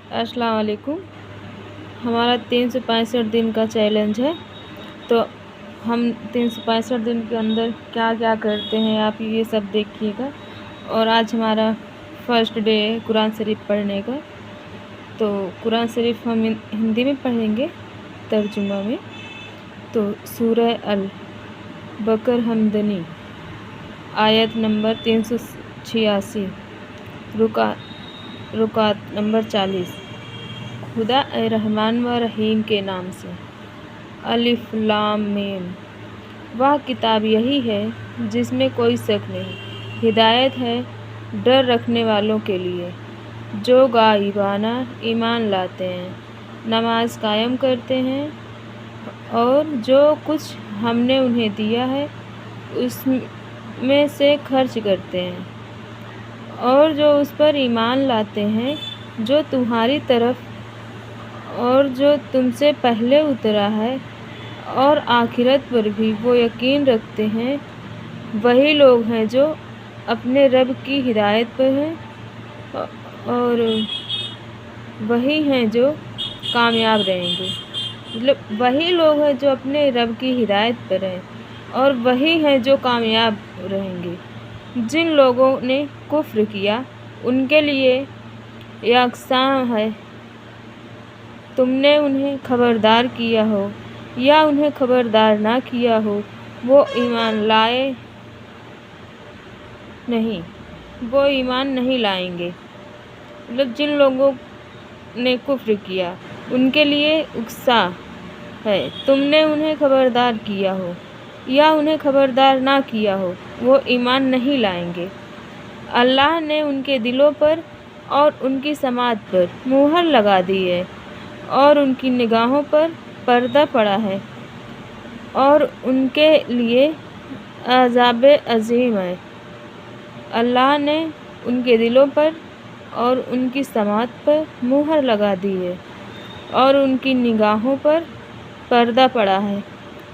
अस्सलाम वालेकुम। हमारा 365 दिन का चैलेंज है, तो हम 365 दिन के अंदर क्या क्या करते हैं आप ये सब देखिएगा। और आज हमारा फर्स्ट डे है कुरान शरीफ पढ़ने का। तो कुरान शरीफ हम हिंदी में पढ़ेंगे तर्जुमा में। तो सूरह अल बकर हमदनी आयत नंबर 386 रुकात नंबर 40। खुदा रहमान व रहीम के नाम से। अलिफ लाम मीम। वह किताब यही है जिसमें कोई शक नहीं, हिदायत है डर रखने वालों के लिए, जो गाइबाना ईमान लाते हैं, नमाज कायम करते हैं और जो कुछ हमने उन्हें दिया है उसमें से खर्च करते हैं, और जो उस पर ईमान लाते हैं जो तुम्हारी तरफ और जो तुमसे पहले उतरा है, और आखिरत पर भी वो यकीन रखते हैं। वही लोग हैं जो अपने रब की हिदायत पर हैं और वही हैं जो कामयाब रहेंगे। मतलब वही लोग हैं जो अपने रब की हिदायत पर हैं और वही हैं जो कामयाब रहेंगे। जिन लोगों ने कुफ्र किया उनके लिए यकसान है, तुमने उन्हें खबरदार किया हो या उन्हें खबरदार ना किया हो, वो ईमान नहीं लाएंगे। मतलब जिन लोगों ने कुफ्र किया उनके लिए उकसा है, तुमने उन्हें खबरदार किया हो या उन्हें खबरदार ना किया हो, वो ईमान नहीं लाएंगे। अल्लाह ने उनके दिलों पर और उनकी समात पर मुहर लगा दी है और उनकी निगाहों पर पर्दा पड़ा है और उनके लिए अज़ाब अज़ीम है। अल्लाह ने उनके दिलों पर और उनकी समात पर मुहर लगा दी है और उनकी निगाहों पर पर्दा पड़ा है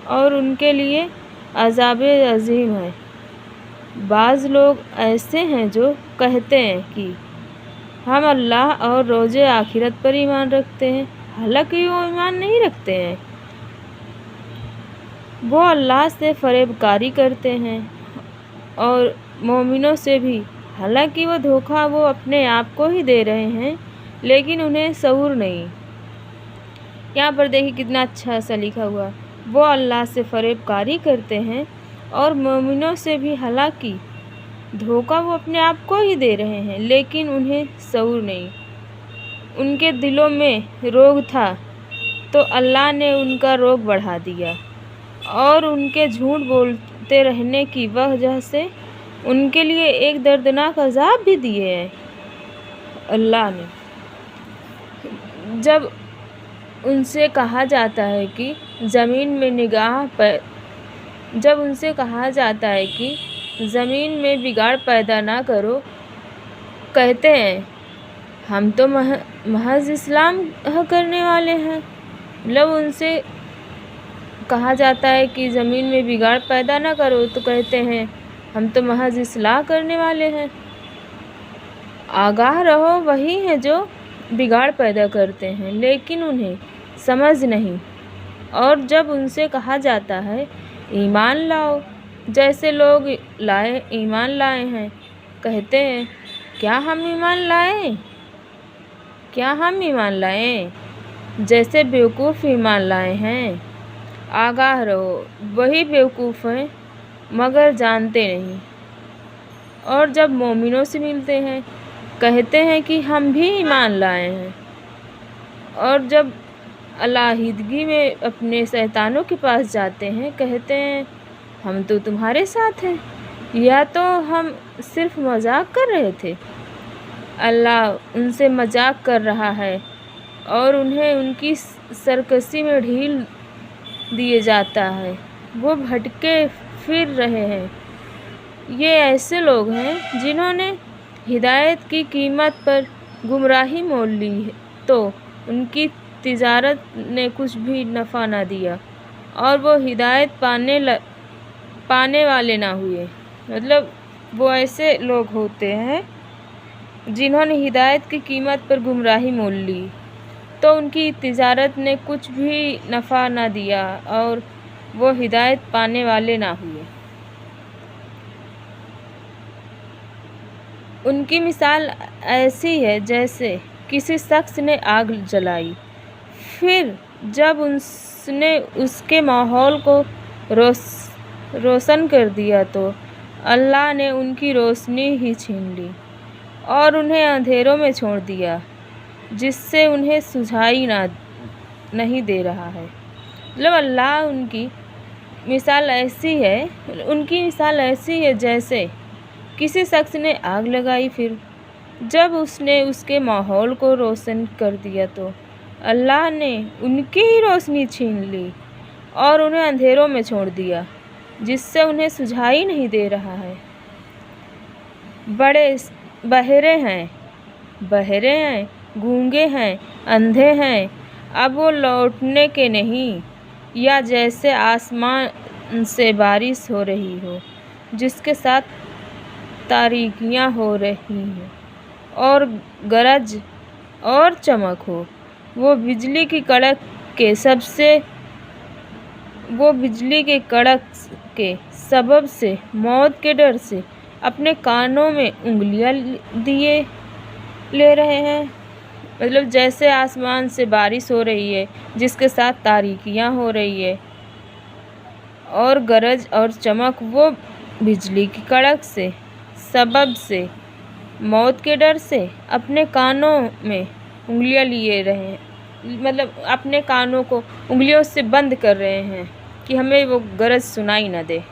और उनके लिए अज़ाब अज़ीम है। बाज़ लोग ऐसे हैं जो कहते हैं कि हम अल्लाह और रोज़े आखिरत पर ईमान रखते हैं, हालांकि वो ईमान नहीं रखते हैं। वो अल्लाह से फरेबकारी करते हैं और मोमिनों से भी, हालांकि वो धोखा वो अपने आप को ही दे रहे हैं, लेकिन उन्हें शऊर नहीं। यहाँ पर देखिए कितना अच्छा सा लिखा हुआ, वो अल्लाह से फरेबकारी करते हैं और मोमिनों से भी, हालांकि धोखा वो अपने आप को ही दे रहे हैं, लेकिन उन्हें शऊर नहीं। उनके दिलों में रोग था तो अल्लाह ने उनका रोग बढ़ा दिया और उनके झूठ बोलते रहने की वजह से उनके लिए एक दर्दनाक अजाब भी दिए हैं। अल्लाह ने जब उनसे कहा जाता है कि ज़मीन में बिगाड़ पैदा ना करो, कहते हैं हम तो महज इस्लाम करने वाले हैं। मतलब उनसे कहा जाता है कि ज़मीन में बिगाड़ पैदा ना करो, तो कहते हैं हम तो महज इस्लाह करने वाले हैं। आगाह रहो, वही हैं जो बिगाड़ पैदा करते हैं, लेकिन उन्हें समझ नहीं। और जब उनसे कहा जाता है ईमान लाओ, जैसे लोग ईमान लाए हैं, कहते हैं क्या हम ईमान लाएं जैसे बेवकूफ़ ईमान लाए हैं। आगाह रहो, वही बेवकूफ़ हैं मगर जानते नहीं। और जब मोमिनों से मिलते हैं, कहते हैं कि हम भी ईमान लाए हैं। और जब अलाहिदगी में अपने शैतानों के पास जाते हैं, कहते हैं हम तो तुम्हारे साथ हैं, या तो हम सिर्फ मजाक कर रहे थे। अल्लाह उनसे मजाक कर रहा है और उन्हें उनकी सरकशी में ढील दिए जाता है, वो भटके फिर रहे हैं। ये ऐसे लोग हैं जिन्होंने हिदायत की कीमत पर गुमराही मोल ली, तो उनकी तिजारत ने कुछ भी नफ़ा ना दिया और वो हिदायत पाने वाले ना हुए। मतलब वो ऐसे लोग होते हैं जिन्होंने हिदायत की कीमत पर गुमराही मोल ली, तो उनकी तिजारत ने कुछ भी नफ़ा न दिया और वो हिदायत पाने वाले ना हुए। उनकी मिसाल ऐसी है जैसे किसी शख्स ने आग जलाई, फिर जब उसने उसके माहौल को रोशन कर दिया तो अल्लाह ने उनकी रोशनी ही छीन ली और उन्हें अंधेरों में छोड़ दिया, जिससे उन्हें सुझाई नहीं दे रहा है। मतलब अल्लाह उनकी मिसाल ऐसी है जैसे किसी शख्स ने आग लगाई, फिर जब उसने उसके माहौल को रोशन कर दिया तो अल्लाह ने उनकी ही रोशनी छीन ली और उन्हें अंधेरों में छोड़ दिया, जिससे उन्हें सुझाई नहीं दे रहा है। बड़े बहरे हैं, गूंगे हैं, अंधे हैं, अब वो लौटने के नहीं, या जैसे आसमान से बारिश हो रही हो जिसके साथ तारीकियाँ हो रही हैं और गरज और चमक हो। वो बिजली की कड़क के सबब से मौत के डर से अपने कानों में उंगलियां ले रहे हैं। मतलब जैसे आसमान से बारिश हो रही है जिसके साथ तारीकियाँ हो रही है और गरज और चमक, वो बिजली की कड़क से सबब से मौत के डर से अपने कानों में उंगलियां लिए रहे हैं। मतलब अपने कानों को उंगलियों से बंद कर रहे हैं कि हमें वो गरज सुनाई न दे।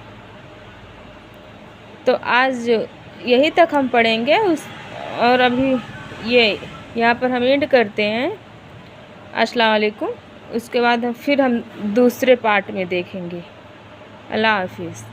तो आज यही तक हम पढ़ेंगे और अभी यहाँ पर हम एंड करते हैं। अस्सलाम वालेकुम। उसके बाद फिर हम दूसरे पार्ट में देखेंगे। अल्लाह हाफिज़।